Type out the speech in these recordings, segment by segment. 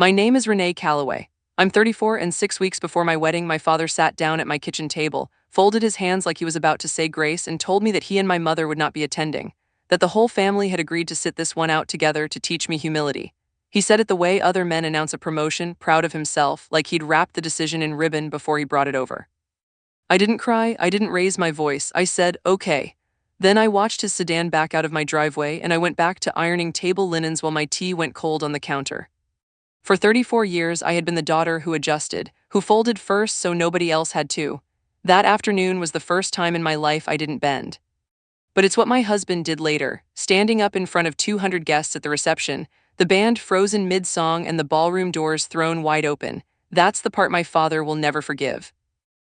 My name is Renee Calloway. I'm 34, and 6 weeks before my wedding, my father sat down at my kitchen table, folded his hands like he was about to say grace, and told me that he and my mother would not be attending, that the whole family had agreed to sit this one out together to teach me humility. He said it the way other men announce a promotion, proud of himself, like he'd wrapped the decision in ribbon before he brought it over. I didn't cry, I didn't raise my voice, I said, okay. Then I watched his sedan back out of my driveway, and I went back to ironing table linens while my tea went cold on the counter. For 34 years, I had been the daughter who adjusted, who folded first so nobody else had to. That afternoon was the first time in my life I didn't bend. But it's what my husband did later, standing up in front of 200 guests at the reception, the band frozen mid-song and the ballroom doors thrown wide open. That's the part my father will never forgive.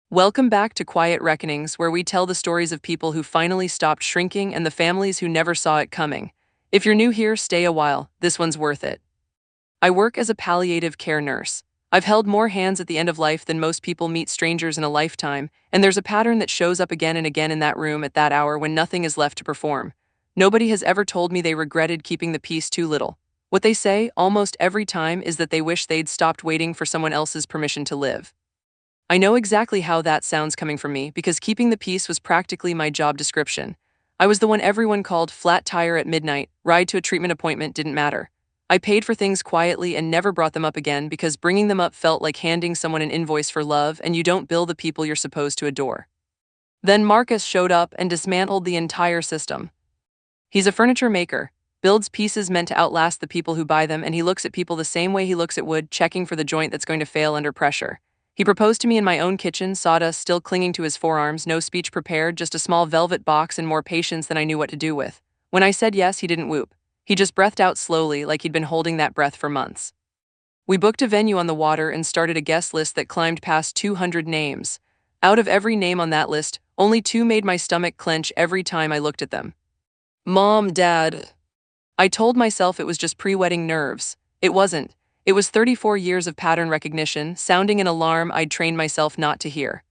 Welcome back to Quiet Reckonings, where we tell the stories of people who finally stopped shrinking and the families who never saw it coming. If you're new here, stay a while. This one's worth it. I work as a palliative care nurse. I've held more hands at the end of life than most people meet strangers in a lifetime, and there's a pattern that shows up again and again in that room at that hour when nothing is left to perform. Nobody has ever told me they regretted keeping the peace too little. What they say, almost every time, is that they wish they'd stopped waiting for someone else's permission to live. I know exactly how that sounds coming from me, because keeping the peace was practically my job description. I was the one everyone called flat tire at midnight, ride to a treatment appointment didn't matter. I paid for things quietly and never brought them up again because bringing them up felt like handing someone an invoice for love, and you don't bill the people you're supposed to adore. Then Marcus showed up and dismantled the entire system. He's a furniture maker, builds pieces meant to outlast the people who buy them, and he looks at people the same way he looks at wood, checking for the joint that's going to fail under pressure. He proposed to me in my own kitchen, sawdust still clinging to his forearms, no speech prepared, just a small velvet box and more patience than I knew what to do with. When I said yes, he didn't whoop. He just breathed out slowly, like he'd been holding that breath for months. We booked a venue on the water and started a guest list that climbed past 200 names. Out of every name on that list, only 2 made my stomach clench every time I looked at them. Mom, Dad. I told myself it was just pre-wedding nerves. It wasn't. It was 34 years of pattern recognition, sounding an alarm I'd trained myself not to hear.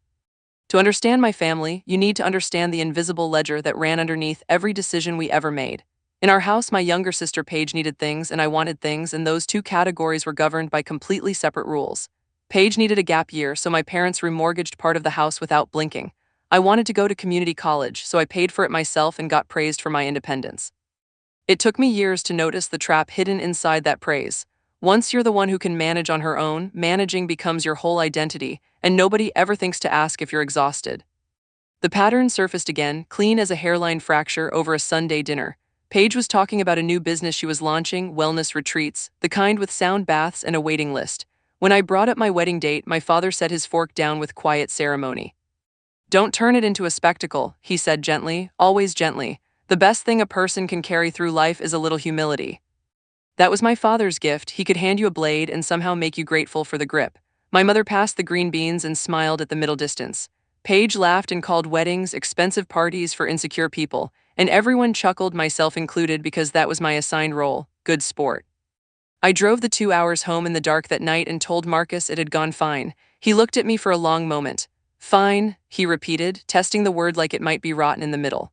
To understand my family, you need to understand the invisible ledger that ran underneath every decision we ever made. In our house, my younger sister Paige needed things and I wanted things, and those 2 categories were governed by completely separate rules. Paige needed a gap year, so my parents remortgaged part of the house without blinking. I wanted to go to community college, so I paid for it myself and got praised for my independence. It took me years to notice the trap hidden inside that praise. Once you're the one who can manage on her own, managing becomes your whole identity, and nobody ever thinks to ask if you're exhausted. The pattern surfaced again, clean as a hairline fracture over a Sunday dinner. Paige was talking about a new business she was launching, wellness retreats, the kind with sound baths and a waiting list. When I brought up my wedding date, my father set his fork down with quiet ceremony. Don't turn it into a spectacle, he said gently, always gently. The best thing a person can carry through life is a little humility. That was my father's gift. He could hand you a blade and somehow make you grateful for the grip. My mother passed the green beans and smiled at the middle distance. Paige laughed and called weddings expensive parties for insecure people, and everyone chuckled, myself included, because that was my assigned role, good sport. I drove the 2 hours home in the dark that night and told Marcus it had gone fine. He looked at me for a long moment. Fine, he repeated, testing the word like it might be rotten in the middle.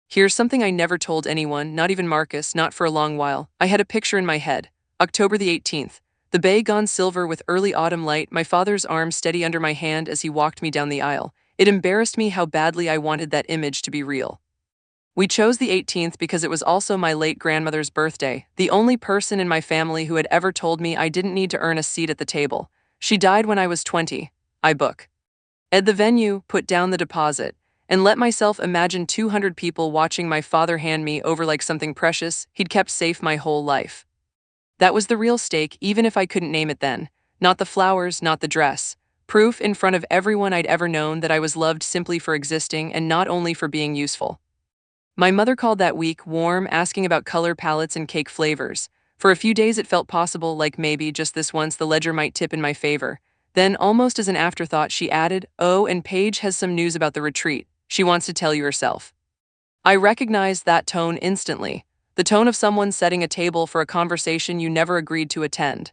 Here's something I never told anyone, not even Marcus, not for a long while. I had a picture in my head. October the 18th. The bay gone silver with early autumn light, my father's arm steady under my hand as he walked me down the aisle. It embarrassed me how badly I wanted that image to be real. We chose the 18th because it was also my late grandmother's birthday, the only person in my family who had ever told me I didn't need to earn a seat at the table. She died when I was 20. I book. At the venue, put down the deposit, and let myself imagine 200 people watching my father hand me over like something precious he'd kept safe my whole life. That was the real stake, even if I couldn't name it then. Not the flowers, not the dress. Proof in front of everyone I'd ever known that I was loved simply for existing and not only for being useful. My mother called that week warm, asking about color palettes and cake flavors. For a few days it felt possible, like maybe just this once the ledger might tip in my favor. Then, almost as an afterthought, she added, "Oh, and Paige has some news about the retreat. She wants to tell you herself." I recognized that tone instantly, the tone of someone setting a table for a conversation you never agreed to attend.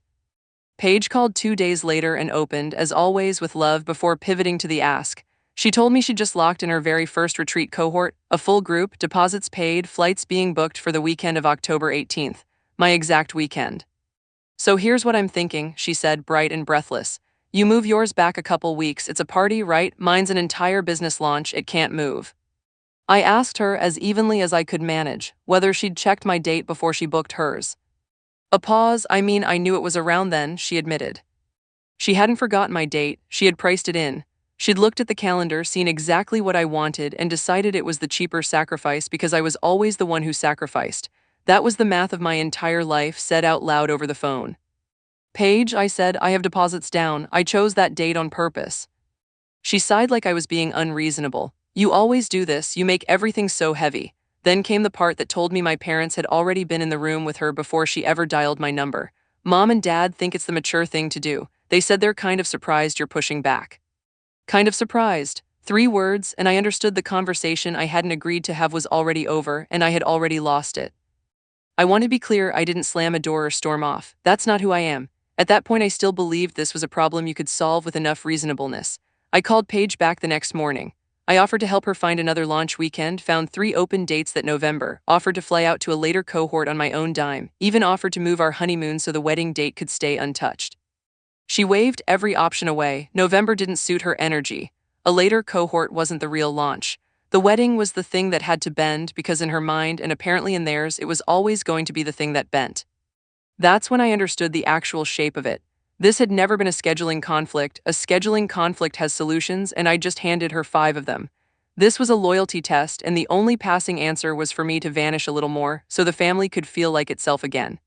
Paige called 2 days later and opened, as always with love, before pivoting to the ask. She told me she'd just locked in her very first retreat cohort, a full group, deposits paid, flights being booked for the weekend of October 18th, my exact weekend. So here's what I'm thinking, she said, bright and breathless. You move yours back a couple weeks. It's a party, right? Mine's an entire business launch. It can't move. I asked her, as evenly as I could manage, whether she'd checked my date before she booked hers. A pause. I mean, I knew it was around then, she admitted. She hadn't forgotten my date. She had priced it in. She'd looked at the calendar, seen exactly what I wanted, and decided it was the cheaper sacrifice because I was always the one who sacrificed. That was the math of my entire life, said out loud over the phone. Paige, I said, I have deposits down. I chose that date on purpose. She sighed like I was being unreasonable. You always do this. You make everything so heavy. Then came the part that told me my parents had already been in the room with her before she ever dialed my number. Mom and Dad think it's the mature thing to do. They said they're kind of surprised you're pushing back. Kind of surprised. 3 words, and I understood the conversation I hadn't agreed to have was already over, and I had already lost it. I want to be clear, I didn't slam a door or storm off. That's not who I am. At that point, I still believed this was a problem you could solve with enough reasonableness. I called Paige back the next morning. I offered to help her find another launch weekend, found 3 open dates that November, offered to fly out to a later cohort on my own dime, even offered to move our honeymoon so the wedding date could stay untouched. She waved every option away. November didn't suit her energy. A later cohort wasn't the real launch. The wedding was the thing that had to bend because in her mind, and apparently in theirs, it was always going to be the thing that bent. That's when I understood the actual shape of it. This had never been a scheduling conflict. A scheduling conflict has solutions, and I just handed her 5 of them. This was a loyalty test, and the only passing answer was for me to vanish a little more so the family could feel like itself again.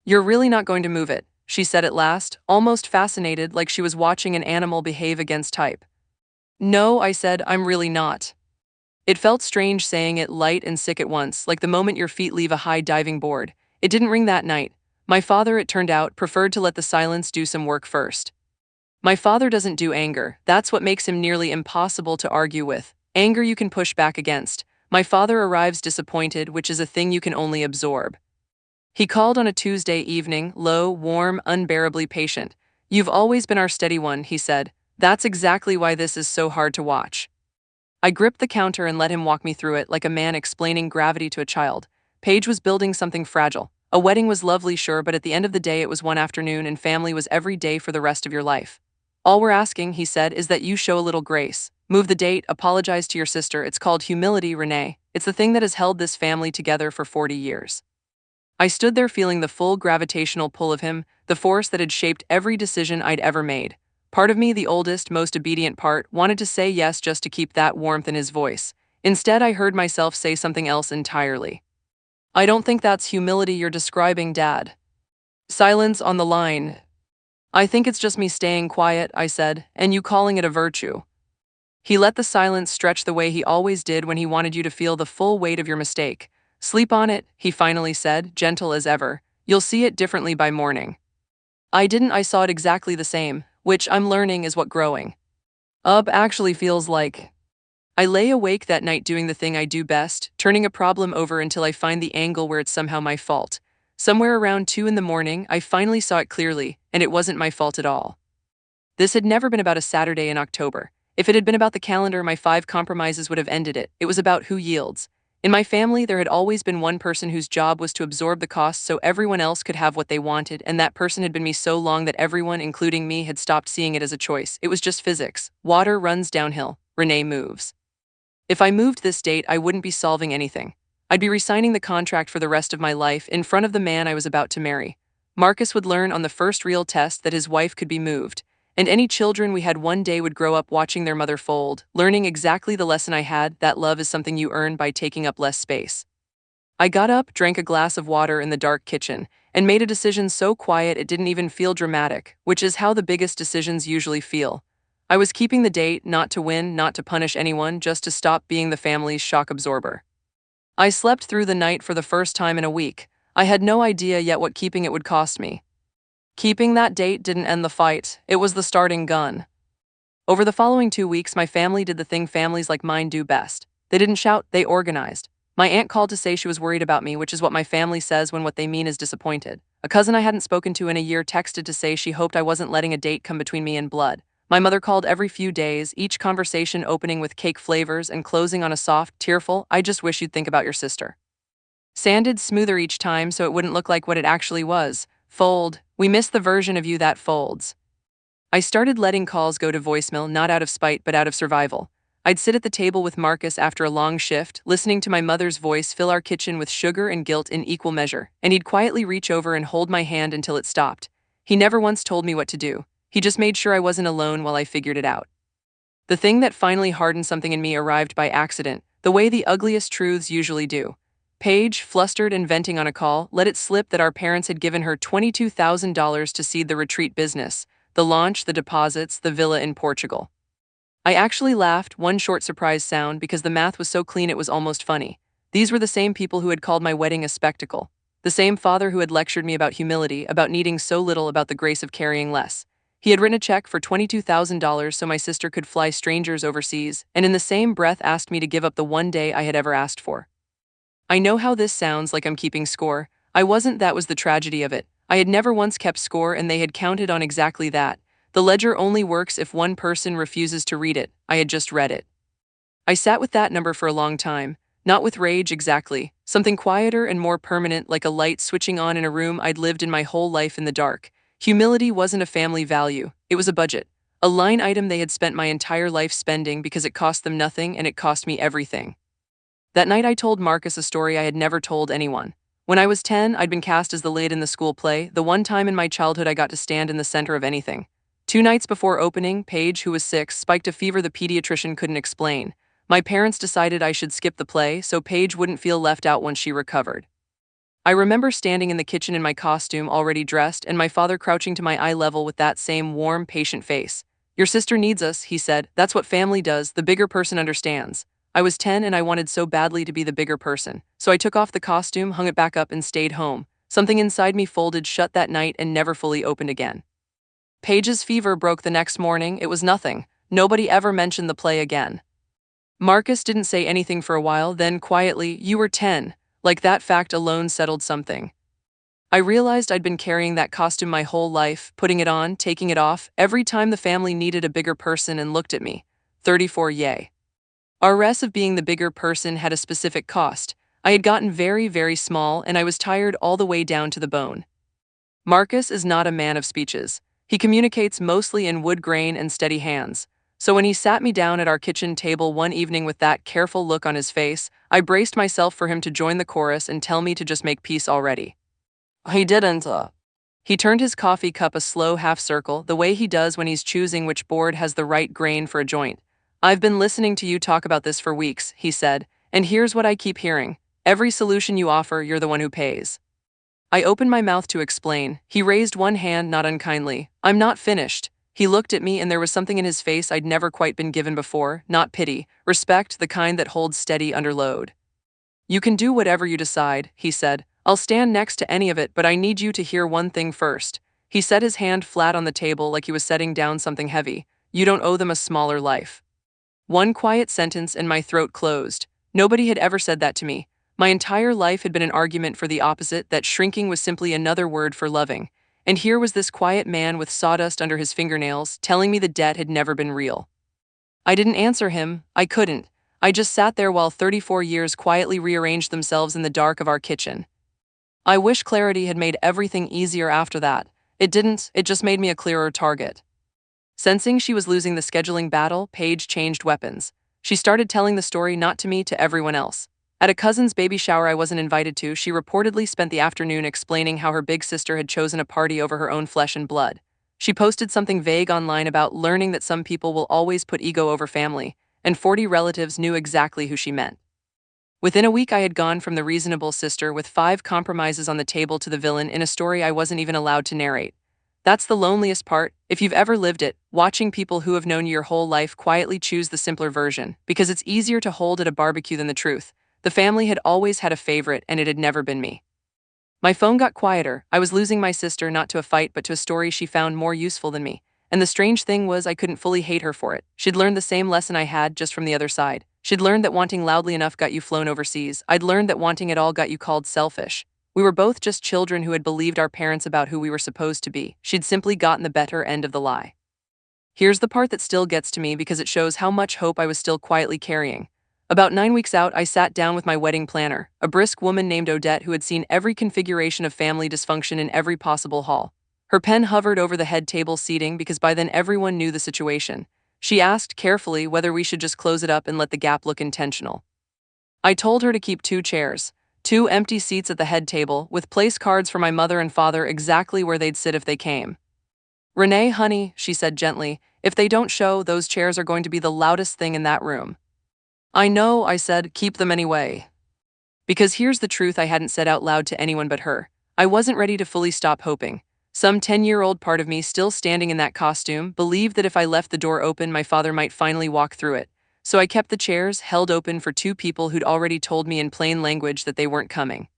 You're really not going to move it, she said at last, almost fascinated, like she was watching an animal behave against type. No, I said, I'm really not. It felt strange saying it, light and sick at once, like the moment your feet leave a high diving board. It didn't ring that night. My father, it turned out, preferred to let the silence do some work first. My father doesn't do anger. That's what makes him nearly impossible to argue with. Anger you can push back against. My father arrives disappointed, which is a thing you can only absorb. He called on a Tuesday evening, low, warm, unbearably patient. You've always been our steady one, he said. That's exactly why this is so hard to watch. I gripped the counter and let him walk me through it like a man explaining gravity to a child. Paige was building something fragile. A wedding was lovely, sure, but at the end of the day it was one afternoon and family was every day for the rest of your life. All we're asking, he said, is that you show a little grace. Move the date, apologize to your sister. It's called humility, Renee. It's the thing that has held this family together for 40 years. I stood there feeling the full gravitational pull of him, the force that had shaped every decision I'd ever made. Part of me, the oldest, most obedient part, wanted to say yes just to keep that warmth in his voice. Instead, I heard myself say something else entirely. I don't think that's humility you're describing, Dad. Silence on the line. I think it's just me staying quiet, I said, and you calling it a virtue. He let the silence stretch the way he always did when he wanted you to feel the full weight of your mistake. Sleep on it, he finally said, gentle as ever. You'll see it differently by morning. I didn't. I saw it exactly the same, which I'm learning is what growing up actually feels like. I lay awake that night doing the thing I do best, turning a problem over until I find the angle where it's somehow my fault. Somewhere around 2 in the morning, I finally saw it clearly, and it wasn't my fault at all. This had never been about a Saturday in October. If it had been about the calendar, my 5 compromises would have ended it. It was about who yields. In my family, there had always been one person whose job was to absorb the costs so everyone else could have what they wanted, and that person had been me so long that everyone, including me, had stopped seeing it as a choice. It was just physics. Water runs downhill. Renee moves. If I moved this date, I wouldn't be solving anything. I'd be re-signing the contract for the rest of my life in front of the man I was about to marry. Marcus would learn on the first real test that his wife could be moved, and any children we had one day would grow up watching their mother fold, learning exactly the lesson I had, that love is something you earn by taking up less space. I got up, drank a glass of water in the dark kitchen, and made a decision so quiet it didn't even feel dramatic, which is how the biggest decisions usually feel. I was keeping the date, not to win, not to punish anyone, just to stop being the family's shock absorber. I slept through the night for the first time in a week. I had no idea yet what keeping it would cost me. Keeping that date didn't end the fight, it was the starting gun. Over the following 2 weeks, my family did the thing families like mine do best. They didn't shout, they organized. My aunt called to say she was worried about me, which is what my family says when what they mean is disappointed. A cousin I hadn't spoken to in a year texted to say she hoped I wasn't letting a date come between me and blood. My mother called every few days, each conversation opening with cake flavors and closing on a soft, tearful, I just wish you'd think about your sister. Sanded smoother each time so it wouldn't look like what it actually was. Fold. We miss the version of you that folds. I started letting calls go to voicemail not out of spite but out of survival. I'd sit at the table with Marcus after a long shift, listening to my mother's voice fill our kitchen with sugar and guilt in equal measure, and he'd quietly reach over and hold my hand until it stopped. He never once told me what to do. He just made sure I wasn't alone while I figured it out. The thing that finally hardened something in me arrived by accident, the way the ugliest truths usually do. Paige, flustered and venting on a call, let it slip that our parents had given her $22,000 to seed the retreat business, the launch, the deposits, the villa in Portugal. I actually laughed, one short surprise sound, because the math was so clean it was almost funny. These were the same people who had called my wedding a spectacle. The same father who had lectured me about humility, about needing so little, about the grace of carrying less. He had written a check for $22,000 so my sister could fly strangers overseas, and in the same breath asked me to give up the one day I had ever asked for. I know how this sounds like I'm keeping score. I wasn't, that was the tragedy of it. I had never once kept score and they had counted on exactly that. The ledger only works if one person refuses to read it. I had just read it. I sat with that number for a long time, not with rage exactly, something quieter and more permanent, like a light switching on in a room I'd lived in my whole life in the dark. Humility wasn't a family value, it was a budget. A line item they had spent my entire life spending because it cost them nothing and it cost me everything. That night I told Marcus a story I had never told anyone. When I was 10, I'd been cast as the lead in the school play, the one time in my childhood I got to stand in the center of anything. 2 nights before opening, Paige, who was 6, spiked a fever the pediatrician couldn't explain. My parents decided I should skip the play so Paige wouldn't feel left out once she recovered. I remember standing in the kitchen in my costume, already dressed, and my father crouching to my eye level with that same warm, patient face. "Your sister needs us," he said. "That's what family does, the bigger person understands." I was 10 and I wanted so badly to be the bigger person, so I took off the costume, hung it back up, and stayed home. Something inside me folded shut that night and never fully opened again. Paige's fever broke the next morning. It was nothing. Nobody ever mentioned the play again. Marcus didn't say anything for a while, then quietly, "You were 10. Like that fact alone settled something. I realized I'd been carrying that costume my whole life, putting it on, taking it off, every time the family needed a bigger person and looked at me. 34, yay. Our rest of being the bigger person had a specific cost. I had gotten very, very small, and I was tired all the way down to the bone. Marcus is not a man of speeches. He communicates mostly in wood grain and steady hands. So when he sat me down at our kitchen table one evening with that careful look on his face, I braced myself for him to join the chorus and tell me to just make peace already. He didn't. He turned his coffee cup a slow half circle, the way he does when he's choosing which board has the right grain for a joint. "I've been listening to you talk about this for weeks," he said, "and here's what I keep hearing. Every solution you offer, you're the one who pays." I opened my mouth to explain. He raised one hand, not unkindly. "I'm not finished." He looked at me and there was something in his face I'd never quite been given before, not pity, respect, the kind that holds steady under load. "You can do whatever you decide," he said. "I'll stand next to any of it, but I need you to hear one thing first." He set his hand flat on the table like he was setting down something heavy. "You don't owe them a smaller life." One quiet sentence and my throat closed. Nobody had ever said that to me. My entire life had been an argument for the opposite, that shrinking was simply another word for loving. And here was this quiet man with sawdust under his fingernails telling me the debt had never been real. I didn't answer him. I couldn't. I just sat there while 34 years quietly rearranged themselves in the dark of our kitchen. I wish clarity had made everything easier after that. It didn't, it just made me a clearer target. Sensing she was losing the scheduling battle, Paige changed weapons. She started telling the story not to me, to everyone else. At a cousin's baby shower I wasn't invited to, she reportedly spent the afternoon explaining how her big sister had chosen a party over her own flesh and blood. She posted something vague online about learning that some people will always put ego over family, and 40 relatives knew exactly who she meant. Within a week I had gone from the reasonable sister with 5 compromises on the table to the villain in a story I wasn't even allowed to narrate. That's the loneliest part, if you've ever lived it, watching people who have known you your whole life quietly choose the simpler version, because it's easier to hold at a barbecue than the truth. The family had always had a favorite, and it had never been me. My phone got quieter. I was losing my sister not to a fight but to a story she found more useful than me. And the strange thing was I couldn't fully hate her for it. She'd learned the same lesson I had, just from the other side. She'd learned that wanting loudly enough got you flown overseas. I'd learned that wanting it all got you called selfish. We were both just children who had believed our parents about who we were supposed to be. She'd simply gotten the better end of the lie. Here's the part that still gets to me because it shows how much hope I was still quietly carrying. About 9 weeks out, I sat down with my wedding planner, a brisk woman named Odette who had seen every configuration of family dysfunction in every possible hall. Her pen hovered over the head table seating because by then everyone knew the situation. She asked carefully whether we should just close it up and let the gap look intentional. I told her to keep 2 chairs, 2 empty seats at the head table, with place cards for my mother and father exactly where they'd sit if they came. Renee, honey, she said gently, if they don't show, those chairs are going to be the loudest thing in that room. I know, I said, keep them anyway. Because here's the truth I hadn't said out loud to anyone but her. I wasn't ready to fully stop hoping. Some 10-year-old part of me, still standing in that costume, believed that if I left the door open, my father might finally walk through it. So I kept the chairs held open for 2 people who'd already told me in plain language that they weren't coming.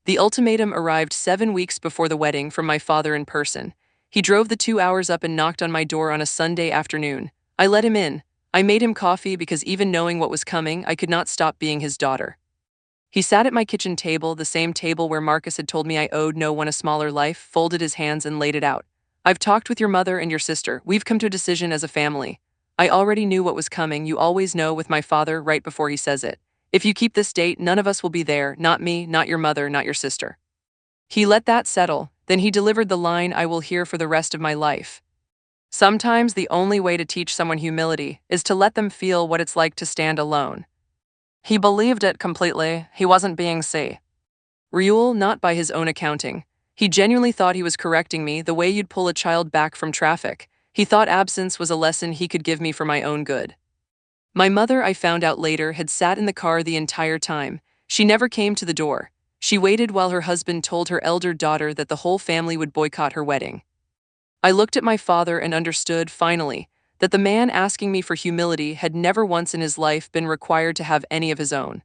The ultimatum arrived 7 weeks before the wedding from my father in person. He drove the 2 hours up and knocked on my door on a Sunday afternoon. I let him in. I made him coffee because even knowing what was coming, I could not stop being his daughter. He sat at my kitchen table, the same table where Marcus had told me I owed no one a smaller life, folded his hands and laid it out. I've talked with your mother and your sister. We've come to a decision as a family. I already knew what was coming. You always know with my father right before he says it. If you keep this date, none of us will be there, not me, not your mother, not your sister. He let that settle, then he delivered the line I will hear for the rest of my life. Sometimes the only way to teach someone humility is to let them feel what it's like to stand alone. He believed it completely. He wasn't being Real, not by his own accounting. He genuinely thought he was correcting me the way you'd pull a child back from traffic. He thought absence was a lesson he could give me for my own good. My mother, I found out later, had sat in the car the entire time. She never came to the door. She waited while her husband told her elder daughter that the whole family would boycott her wedding. I looked at my father and understood, finally, that the man asking me for humility had never once in his life been required to have any of his own.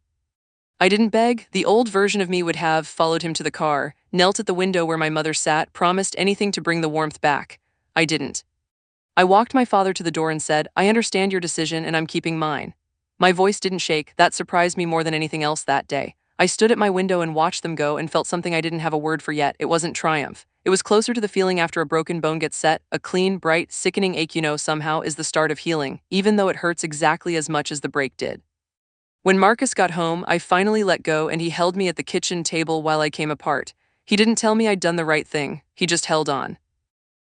I didn't beg. The old version of me would have followed him to the car, knelt at the window where my mother sat, promised anything to bring the warmth back. I didn't. I walked my father to the door and said, I understand your decision and I'm keeping mine. My voice didn't shake. That surprised me more than anything else that day. I stood at my window and watched them go and felt something I didn't have a word for yet. It wasn't triumph. It was closer to the feeling after a broken bone gets set. A clean, bright, sickening ache, somehow is the start of healing, even though it hurts exactly as much as the break did. When Marcus got home, I finally let go and he held me at the kitchen table while I came apart. He didn't tell me I'd done the right thing. He just held on.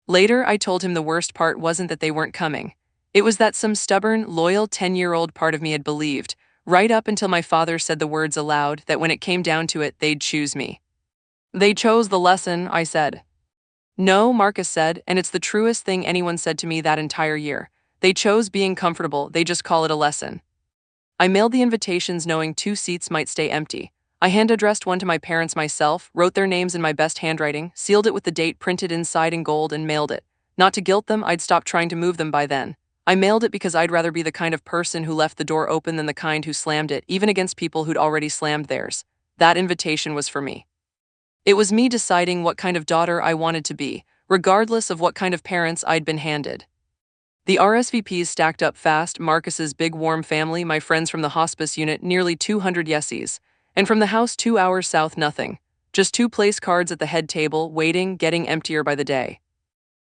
Later, I told him the worst part wasn't that they weren't coming. It was that some stubborn, loyal 10-year-old part of me had believed, right up until my father said the words aloud, that when it came down to it, they'd choose me. They chose the lesson, I said. No, Marcus said, and it's the truest thing anyone said to me that entire year. They chose being comfortable, they just call it a lesson. I mailed the invitations knowing 2 seats might stay empty. I hand-addressed one to my parents myself, wrote their names in my best handwriting, sealed it with the date printed inside in gold and mailed it. Not to guilt them, I'd stopped trying to move them by then. I mailed it because I'd rather be the kind of person who left the door open than the kind who slammed it, even against people who'd already slammed theirs. That invitation was for me. It was me deciding what kind of daughter I wanted to be, regardless of what kind of parents I'd been handed. The RSVPs stacked up fast. Marcus's big warm family, my friends from the hospice unit, nearly 200 yesies. And from the house 2 hours south, nothing. Just 2 place cards at the head table, waiting, getting emptier by the day.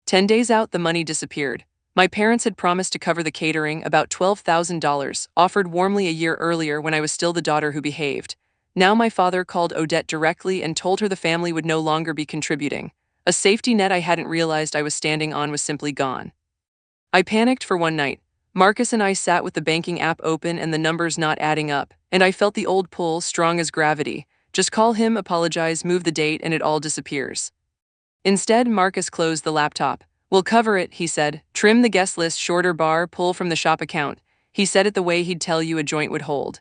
10 days out, the money disappeared. My parents had promised to cover the catering, about $12,000, offered warmly a year earlier when I was still the daughter who behaved. Now my father called Odette directly and told her the family would no longer be contributing. A safety net I hadn't realized I was standing on was simply gone. I panicked for one night. Marcus and I sat with the banking app open and the numbers not adding up, and I felt the old pull, strong as gravity. Just call him, apologize, move the date, and it all disappears. Instead, Marcus closed the laptop. We'll cover it, he said. Trim the guest list shorter, bar, pull from the shop account. He said it the way he'd tell you a joint would hold.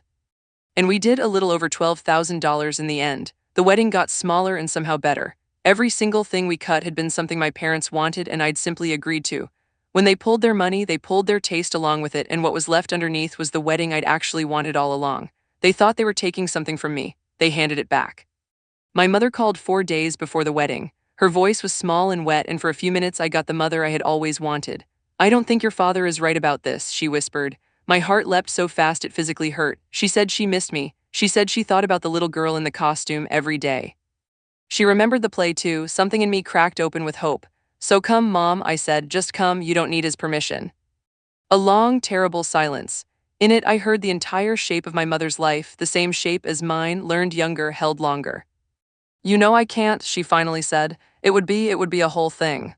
And we did a little over $12,000 in the end. The wedding got smaller and somehow better. Every single thing we cut had been something my parents wanted and I'd simply agreed to. When they pulled their money, they pulled their taste along with it, and what was left underneath was the wedding I'd actually wanted all along. They thought they were taking something from me. They handed it back. My mother called 4 days before the wedding. Her voice was small and wet, and for a few minutes I got the mother I had always wanted. I don't think your father is right about this, she whispered. My heart leapt so fast it physically hurt. She said she missed me. She said she thought about the little girl in the costume every day. She remembered the play too. Something in me cracked open with hope. So come, Mom, I said, just come, you don't need his permission. A long, terrible silence. In it, I heard the entire shape of my mother's life, the same shape as mine, learned younger, held longer. You know I can't, she finally said. It would be a whole thing.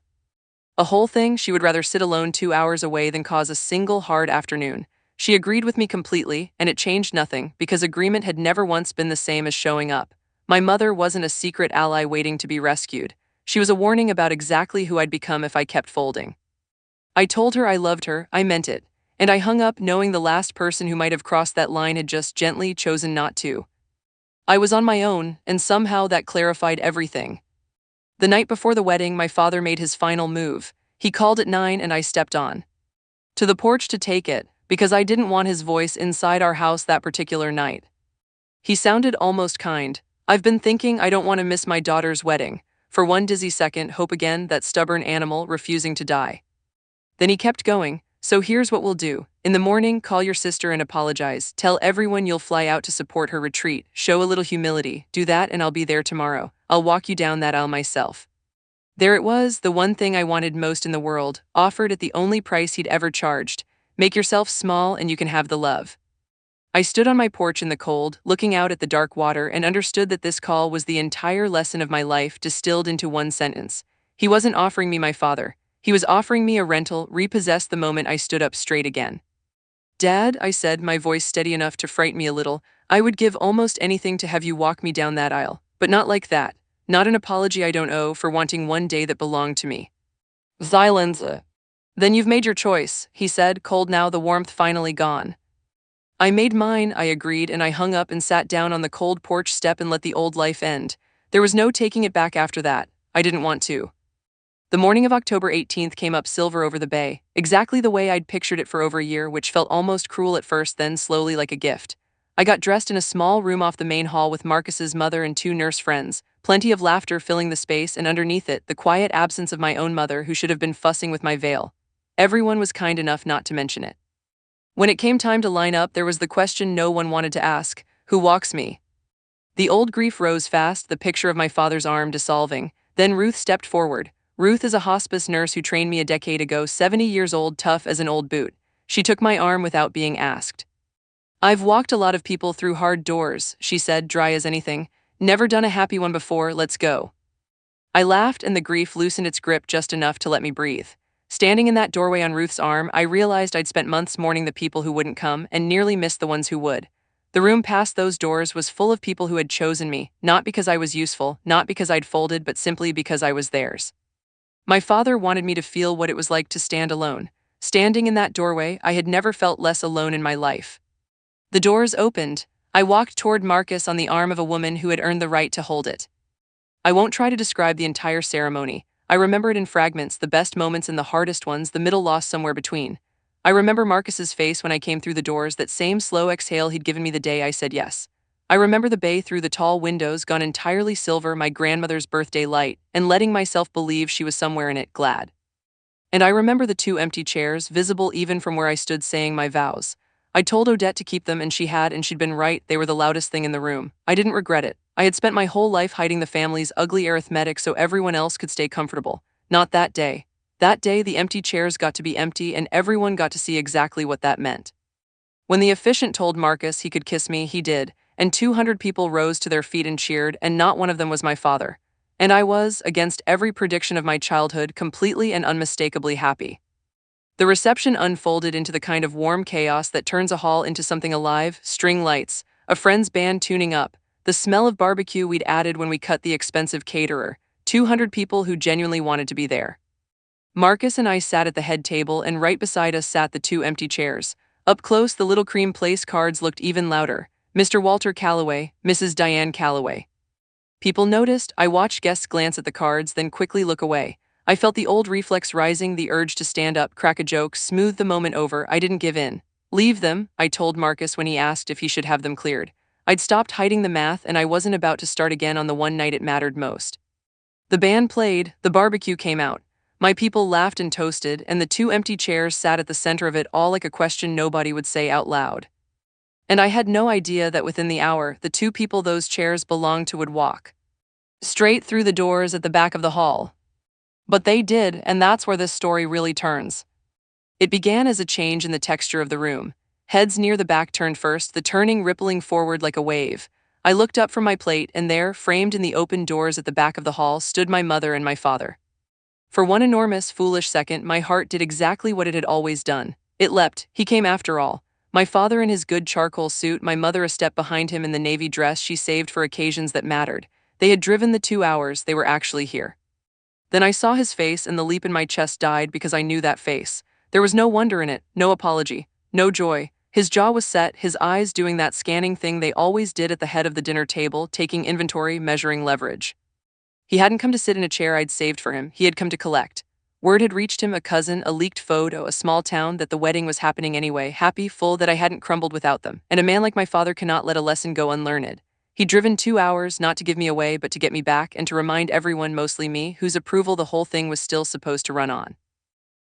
A whole thing, she would rather sit alone 2 hours away than cause a single hard afternoon. She agreed with me completely, and it changed nothing, because agreement had never once been the same as showing up. My mother wasn't a secret ally waiting to be rescued. She was a warning about exactly who I'd become if I kept folding. I told her I loved her, I meant it, and I hung up knowing the last person who might have crossed that line had just gently chosen not to. I was on my own, and somehow that clarified everything. The night before the wedding, my father made his final move. He called at 9 and I stepped on to the porch to take it, because I didn't want his voice inside our house that particular night. He sounded almost kind. I've been thinking I don't want to miss my daughter's wedding. For one dizzy second, hope again, that stubborn animal refusing to die. Then he kept going. So here's what we'll do. In the morning, call your sister and apologize. Tell everyone you'll fly out to support her retreat. Show a little humility. Do that and I'll be there tomorrow. I'll walk you down that aisle myself. There it was, the one thing I wanted most in the world, offered at the only price he'd ever charged. Make yourself small and you can have the love. I stood on my porch in the cold, looking out at the dark water, and understood that this call was the entire lesson of my life distilled into one sentence. He wasn't offering me my father. He was offering me a rental, repossessed the moment I stood up straight again. Dad, I said, my voice steady enough to frighten me a little, I would give almost anything to have you walk me down that aisle, but not like that. Not an apology I don't owe for wanting one day that belonged to me. Silence. Then you've made your choice, he said, cold now, the warmth finally gone. I made mine, I agreed, and I hung up and sat down on the cold porch step and let the old life end. There was no taking it back after that. I didn't want to. The morning of October 18th came up silver over the bay, exactly the way I'd pictured it for over a year, which felt almost cruel at first, then slowly like a gift. I got dressed in a small room off the main hall with Marcus's mother and two nurse friends, plenty of laughter filling the space, and underneath it, the quiet absence of my own mother who should have been fussing with my veil. Everyone was kind enough not to mention it. When it came time to line up, there was the question no one wanted to ask: who walks me? The old grief rose fast, the picture of my father's arm dissolving. Then Ruth stepped forward. Ruth is a hospice nurse who trained me a decade ago, 70 years old, tough as an old boot. She took my arm without being asked. I've walked a lot of people through hard doors, she said, dry as anything. Never done a happy one before, let's go. I laughed and the grief loosened its grip just enough to let me breathe. Standing in that doorway on Ruth's arm, I realized I'd spent months mourning the people who wouldn't come and nearly missed the ones who would. The room past those doors was full of people who had chosen me, not because I was useful, not because I'd folded, but simply because I was theirs. My father wanted me to feel what it was like to stand alone. Standing in that doorway, I had never felt less alone in my life. The doors opened. I walked toward Marcus on the arm of a woman who had earned the right to hold it. I won't try to describe the entire ceremony. I remember it in fragments, the best moments and the hardest ones, the middle lost somewhere between. I remember Marcus's face when I came through the doors, that same slow exhale he'd given me the day I said yes. I remember the bay through the tall windows, gone entirely silver, my grandmother's birthday light, and letting myself believe she was somewhere in it, glad. And I remember the two empty chairs, visible even from where I stood saying my vows. I told Odette to keep them, and she had, and she'd been right. They were the loudest thing in the room. I didn't regret it. I had spent my whole life hiding the family's ugly arithmetic so everyone else could stay comfortable. Not that day. That day, the empty chairs got to be empty, and everyone got to see exactly what that meant. When the officiant told Marcus he could kiss me, he did, and 200 people rose to their feet and cheered, and not one of them was my father. And I was, against every prediction of my childhood, completely and unmistakably happy. The reception unfolded into the kind of warm chaos that turns a hall into something alive: string lights, a friend's band tuning up, the smell of barbecue we'd added when we cut the expensive caterer, 200 people who genuinely wanted to be there. Marcus and I sat at the head table, and right beside us sat the two empty chairs. Up close, the little cream place cards looked even louder. Mr. Walter Calloway, Mrs. Diane Calloway. People noticed. I watched guests glance at the cards, then quickly look away. I felt the old reflex rising, the urge to stand up, crack a joke, smooth the moment over. I didn't give in. Leave them, I told Marcus when he asked if he should have them cleared. I'd stopped hiding the math, and I wasn't about to start again on the one night it mattered most. The band played, the barbecue came out. My people laughed and toasted, and the two empty chairs sat at the center of it all like a question nobody would say out loud. And I had no idea that within the hour, the two people those chairs belonged to would walk straight through the doors at the back of the hall. But they did, and that's where this story really turns. It began as a change in the texture of the room. Heads near the back turned first, the turning rippling forward like a wave. I looked up from my plate, and there, framed in the open doors at the back of the hall, stood my mother and my father. For one enormous, foolish second, my heart did exactly what it had always done. It leapt. He came after all. My father in his good charcoal suit, my mother a step behind him in the navy dress she saved for occasions that mattered. They had driven the 2 hours, they were actually here. Then I saw his face, and the leap in my chest died because I knew that face. There was no wonder in it, no apology, no joy. His jaw was set, his eyes doing that scanning thing they always did at the head of the dinner table, taking inventory, measuring leverage. He hadn't come to sit in a chair I'd saved for him, he had come to collect. Word had reached him, a cousin, a leaked photo, a small town, that the wedding was happening anyway, happy, full that I hadn't crumbled without them. And a man like my father cannot let a lesson go unlearned. He'd driven 2 hours, not to give me away, but to get me back, and to remind everyone, mostly me, whose approval the whole thing was still supposed to run on.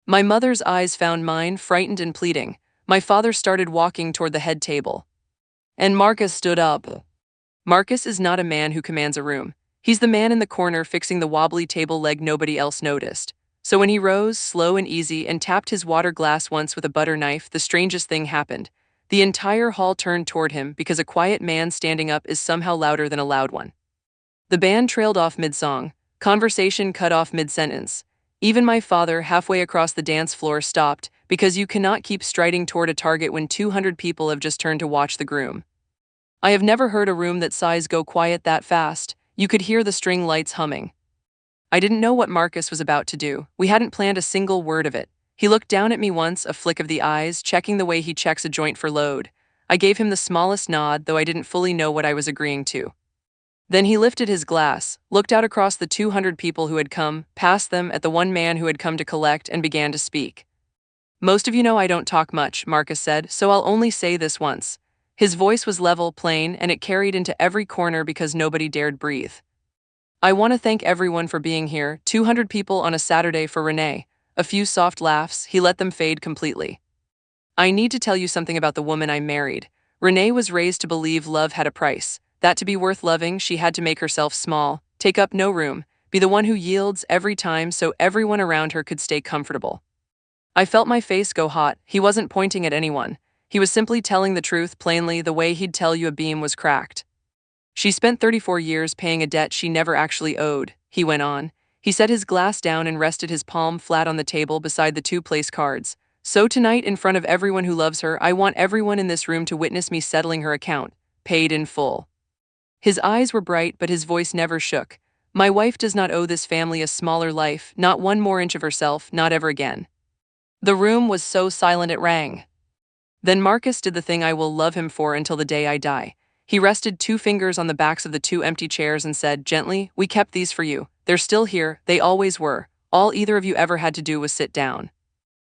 My mother's eyes found mine, frightened and pleading. My father started walking toward the head table. And Marcus stood up. Marcus is not a man who commands a room. He's the man in the corner fixing the wobbly table leg nobody else noticed. So when he rose, slow and easy, and tapped his water glass once with a butter knife, the strangest thing happened. The entire hall turned toward him, because a quiet man standing up is somehow louder than a loud one. The band trailed off mid-song. Conversation cut off mid-sentence. Even my father, halfway across the dance floor, stopped, because you cannot keep striding toward a target when 200 people have just turned to watch the groom. I have never heard a room that size go quiet that fast. You could hear the string lights humming. I didn't know what Marcus was about to do. We hadn't planned a single word of it. He looked down at me once, a flick of the eyes, checking the way he checks a joint for load. I gave him the smallest nod, though I didn't fully know what I was agreeing to. Then he lifted his glass, looked out across the 200 people who had come, past them, at the one man who had come to collect, and began to speak. Most of you know I don't talk much, Marcus said, so I'll only say this once. His voice was level, plain, and it carried into every corner because nobody dared breathe. I want to thank everyone for being here, 200 people on a Saturday for Renee. A few soft laughs, he let them fade completely. I need to tell you something about the woman I married. Renee was raised to believe love had a price, that to be worth loving, she had to make herself small, take up no room, be the one who yields every time so everyone around her could stay comfortable. I felt my face go hot. He wasn't pointing at anyone. He was simply telling the truth plainly, the way he'd tell you a beam was cracked. She spent 34 years paying a debt she never actually owed, he went on. He set his glass down and rested his palm flat on the table beside the 2 place cards. So tonight, in front of everyone who loves her, I want everyone in this room to witness me settling her account, paid in full. His eyes were bright, but his voice never shook. My wife does not owe this family a smaller life, not one more inch of herself, not ever again. The room was so silent it rang. Then Marcus did the thing I will love him for until the day I die. He rested 2 fingers on the backs of the 2 empty chairs and said, gently, we kept these for you. They're still here, they always were. All either of you ever had to do was sit down.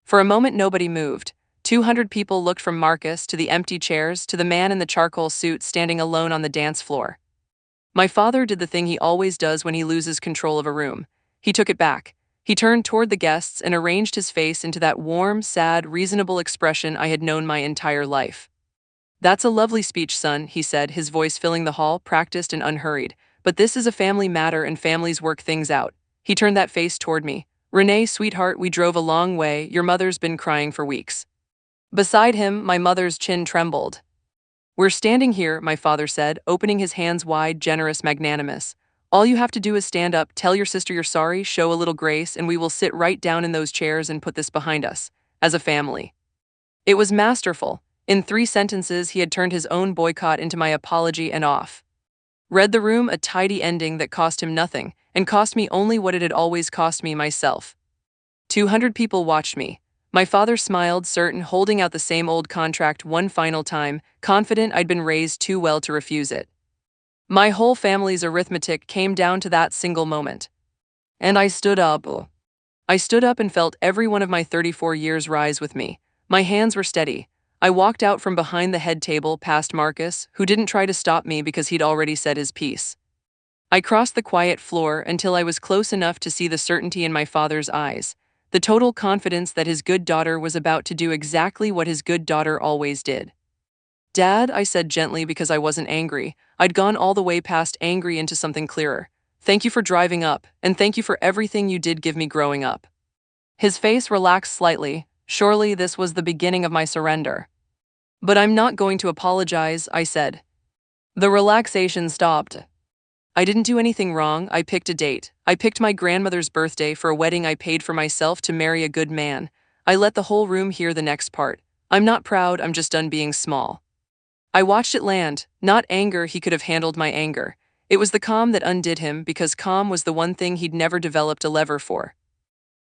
For a moment nobody moved. 200 people looked from Marcus to the empty chairs to the man in the charcoal suit standing alone on the dance floor. My father did the thing he always does when he loses control of a room. He took it back. He turned toward the guests and arranged his face into that warm, sad, reasonable expression I had known my entire life. That's a lovely speech, son, he said, his voice filling the hall, practiced and unhurried. But this is a family matter and families work things out. He turned that face toward me. Renee, sweetheart, we drove a long way. Your mother's been crying for weeks. Beside him, my mother's chin trembled. We're standing here, my father said, opening his hands wide, generous, magnanimous. All you have to do is stand up, tell your sister you're sorry, show a little grace, and we will sit right down in those chairs and put this behind us, as a family. It was masterful. In 3 sentences, he had turned his own boycott into my apology and off. Read the room, a tidy ending that cost him nothing, and cost me only what it had always cost me myself. 200 people watched me. My father smiled, certain, holding out the same old contract one final time, confident I'd been raised too well to refuse it. My whole family's arithmetic came down to that single moment. And I stood up. I stood up and felt every one of my 34 years rise with me. My hands were steady. I walked out from behind the head table past Marcus, who didn't try to stop me because he'd already said his piece. I crossed the quiet floor until I was close enough to see the certainty in my father's eyes, the total confidence that his good daughter was about to do exactly what his good daughter always did. Dad, I said gently because I wasn't angry. I'd gone all the way past angry into something clearer. Thank you for driving up, and thank you for everything you did give me growing up. His face relaxed slightly. Surely this was the beginning of my surrender. But I'm not going to apologize, I said. The relaxation stopped. I didn't do anything wrong. I picked a date. I picked my grandmother's birthday for a wedding I paid for myself to marry a good man. I let the whole room hear the next part. I'm not proud, I'm just done being small. I watched it land, not anger, he could have handled my anger. It was the calm that undid him, because calm was the one thing he'd never developed a lever for.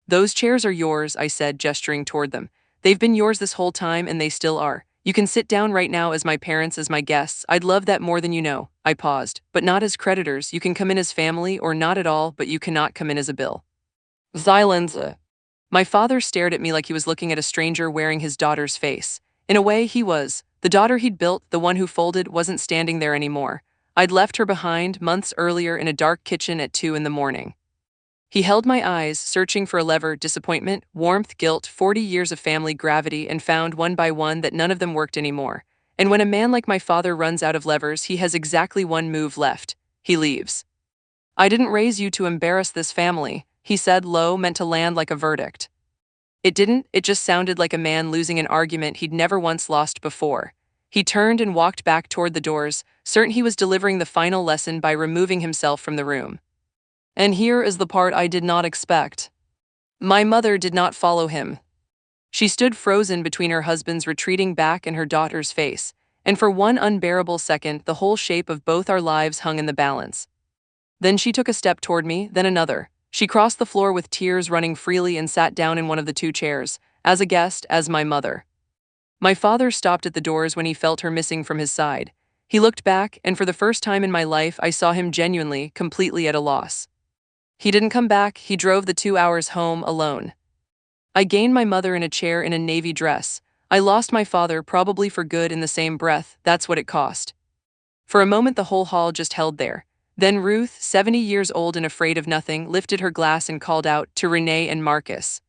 Those chairs are yours, I said, gesturing toward them. They've been yours this whole time, and they still are. You can sit down right now as my parents, as my guests. I'd love that more than you know. I paused. But not as creditors. You can come in as family, or not at all, but you cannot come in as a bill. Silence. My father stared at me like he was looking at a stranger wearing his daughter's face. In a way, he was. The daughter he'd built, the one who folded, wasn't standing there anymore. I'd left her behind months earlier in a dark kitchen at 2 in the morning. He held my eyes, searching for a lever, disappointment, warmth, guilt, 40 years of family gravity, and found one by one that none of them worked anymore. And when a man like my father runs out of levers, he has exactly one move left. He leaves. I didn't raise you to embarrass this family, he said low, meant to land like a verdict. It didn't, it just sounded like a man losing an argument he'd never once lost before. He turned and walked back toward the doors, certain he was delivering the final lesson by removing himself from the room. And here is the part I did not expect. My mother did not follow him. She stood frozen between her husband's retreating back and her daughter's face, and for one unbearable second the whole shape of both our lives hung in the balance. Then she took a step toward me, then another. She crossed the floor with tears running freely and sat down in one of the 2 chairs, as a guest, as my mother. My father stopped at the doors when he felt her missing from his side. He looked back, and for the first time in my life I saw him genuinely, completely at a loss. He didn't come back, he drove the 2 hours home alone. I gained my mother in a chair in a navy dress. I lost my father, probably for good, in the same breath. That's what it cost. For a moment the whole hall just held there. Then Ruth, 70 years old and afraid of nothing, lifted her glass and called out to Renee and Marcus.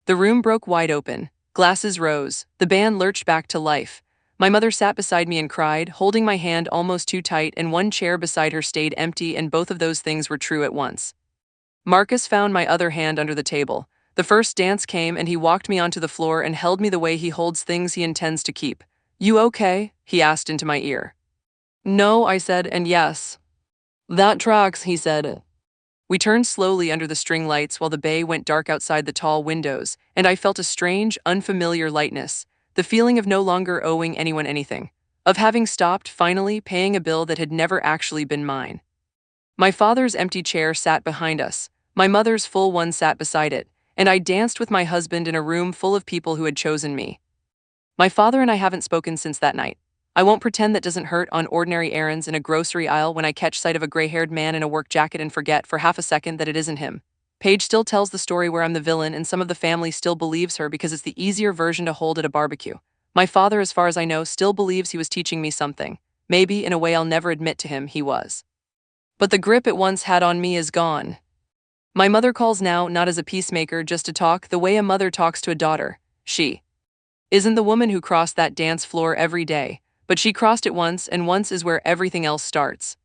The room broke wide open. Glasses rose. The band lurched back to life. My mother sat beside me and cried, holding my hand almost too tight, and one chair beside her stayed empty, and both of those things were true at once. Marcus found my other hand under the table. The first dance came, and he walked me onto the floor and held me the way he holds things he intends to keep. You okay? He asked into my ear. No, I said, and yes. That tracks, he said. We turned slowly under the string lights while the bay went dark outside the tall windows, and I felt a strange, unfamiliar lightness, the feeling of no longer owing anyone anything, of having stopped, finally, paying a bill that had never actually been mine. My father's empty chair sat behind us. My mother's full one sat beside it, and I danced with my husband in a room full of people who had chosen me. My father and I haven't spoken since that night. I won't pretend that doesn't hurt on ordinary errands in a grocery aisle when I catch sight of a gray-haired man in a work jacket and forget for half a second that it isn't him. Paige still tells the story where I'm the villain, and some of the family still believes her because it's the easier version to hold at a barbecue. My father, as far as I know, still believes he was teaching me something. Maybe, in a way I'll never admit to him, he was. But the grip it once had on me is gone. My mother calls now, not as a peacemaker, just to talk, the way a mother talks to a daughter. She isn't the woman who crossed that dance floor every day, but she crossed it once, and once is where everything else starts.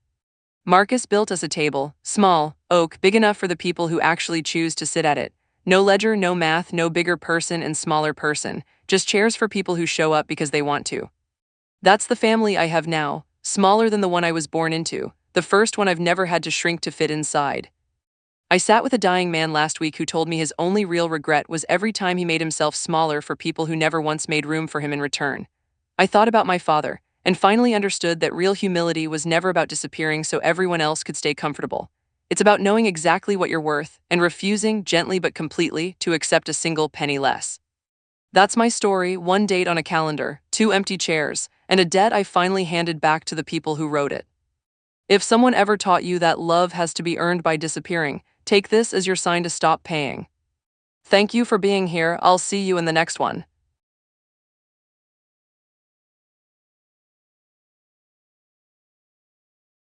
Marcus built us a table, small, oak, big enough for the people who actually choose to sit at it. No ledger, no math, no bigger person and smaller person, just chairs for people who show up because they want to. That's the family I have now, smaller than the one I was born into, the first one I've never had to shrink to fit inside. I sat with a dying man last week who told me his only real regret was every time he made himself smaller for people who never once made room for him in return. I thought about my father, and finally understood that real humility was never about disappearing so everyone else could stay comfortable. It's about knowing exactly what you're worth, and refusing, gently but completely, to accept a single penny less. That's my story, one date on a calendar, 2 empty chairs, and a debt I finally handed back to the people who wrote it. If someone ever taught you that love has to be earned by disappearing, take this as your sign to stop paying. Thank you for being here. I'll see you in the next one.